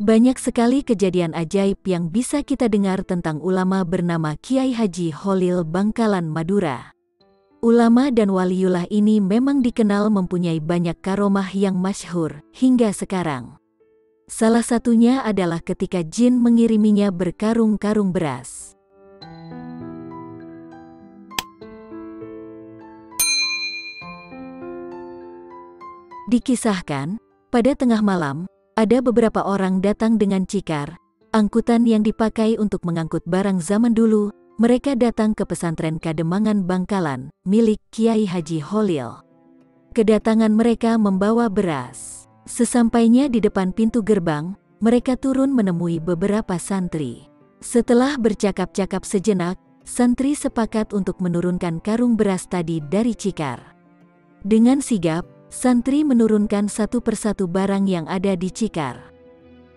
Banyak sekali kejadian ajaib yang bisa kita dengar tentang ulama bernama Kiai Haji Holil Bangkalan Madura. Ulama dan waliullah ini memang dikenal mempunyai banyak karomah yang masyhur hingga sekarang. Salah satunya adalah ketika jin mengiriminya berkarung-karung beras. Dikisahkan, pada tengah malam, ada beberapa orang datang dengan cikar, angkutan yang dipakai untuk mengangkut barang zaman dulu. Mereka datang ke pesantren Kademangan Bangkalan, milik Kiai Haji Holil. Kedatangan mereka membawa beras. Sesampainya di depan pintu gerbang, mereka turun menemui beberapa santri. Setelah bercakap-cakap sejenak, santri sepakat untuk menurunkan karung beras tadi dari cikar. Dengan sigap, santri menurunkan satu persatu barang yang ada di cikar.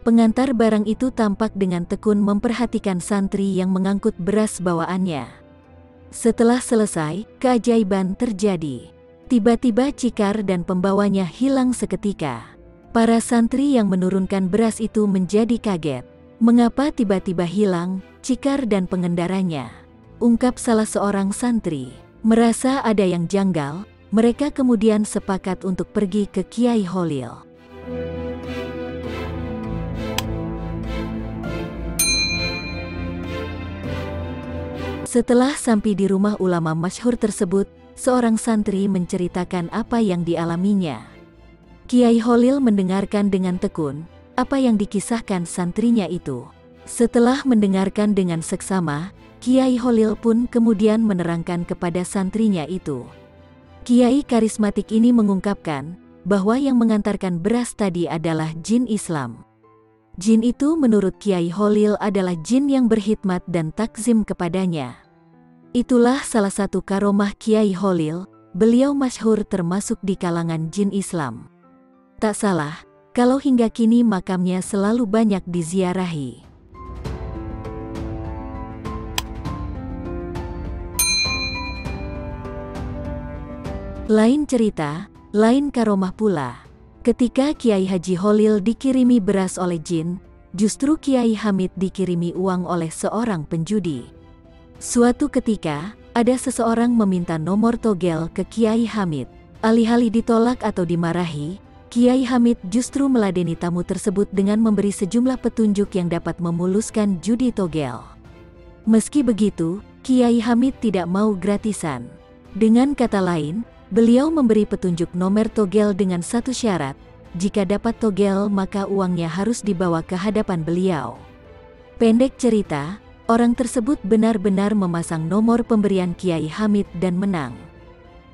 Pengantar barang itu tampak dengan tekun memperhatikan santri yang mengangkut beras bawaannya. Setelah selesai, keajaiban terjadi. Tiba-tiba cikar dan pembawanya hilang seketika. Para santri yang menurunkan beras itu menjadi kaget. Mengapa tiba-tiba hilang cikar dan pengendaranya? Ungkap salah seorang santri. Merasa ada yang janggal, mereka kemudian sepakat untuk pergi ke Kiai Holil. Setelah sampai di rumah ulama masyhur tersebut, seorang santri menceritakan apa yang dialaminya. Kiai Holil mendengarkan dengan tekun apa yang dikisahkan santrinya itu. Setelah mendengarkan dengan seksama, Kiai Holil pun kemudian menerangkan kepada santrinya itu. Kiai karismatik ini mengungkapkan bahwa yang mengantarkan beras tadi adalah jin Islam. Jin itu menurut Kiai Holil adalah jin yang berkhidmat dan takzim kepadanya. Itulah salah satu karomah Kiai Holil, beliau masyhur termasuk di kalangan jin Islam. Tak salah, kalau hingga kini makamnya selalu banyak diziarahi. Lain cerita, lain karomah pula. Ketika Kiai Haji Holil dikirimi beras oleh jin, justru Kiai Hamid dikirimi uang oleh seorang penjudi. Suatu ketika, ada seseorang meminta nomor togel ke Kiai Hamid. Alih-alih ditolak atau dimarahi, Kiai Hamid justru meladeni tamu tersebut dengan memberi sejumlah petunjuk yang dapat memuluskan judi togel. Meski begitu, Kiai Hamid tidak mau gratisan. Dengan kata lain, beliau memberi petunjuk nomor togel dengan satu syarat, jika dapat togel maka uangnya harus dibawa ke hadapan beliau. Pendek cerita, orang tersebut benar-benar memasang nomor pemberian Kiai Hamid dan menang.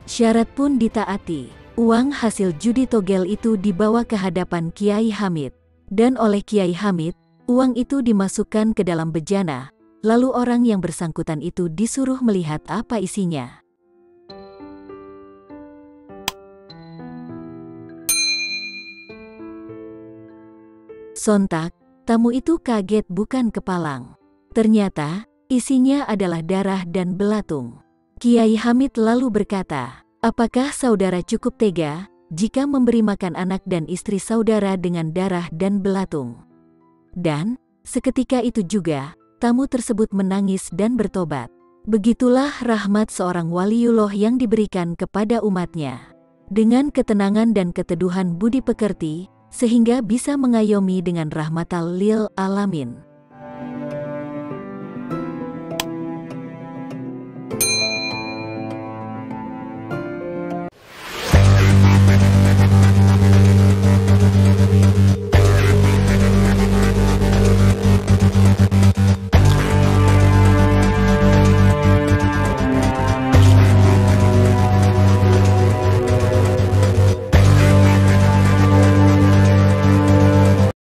Syarat pun ditaati, uang hasil judi togel itu dibawa ke hadapan Kiai Hamid. Dan oleh Kiai Hamid, uang itu dimasukkan ke dalam bejana, lalu orang yang bersangkutan itu disuruh melihat apa isinya. Sontak, tamu itu kaget bukan kepalang. Ternyata, isinya adalah darah dan belatung. Kiai Hamid lalu berkata, "Apakah saudara cukup tega jika memberi makan anak dan istri saudara dengan darah dan belatung?" Dan, seketika itu juga, tamu tersebut menangis dan bertobat. Begitulah rahmat seorang waliullah yang diberikan kepada umatnya. Dengan ketenangan dan keteduhan budi pekerti, sehingga bisa mengayomi dengan rahmatal lil alamin.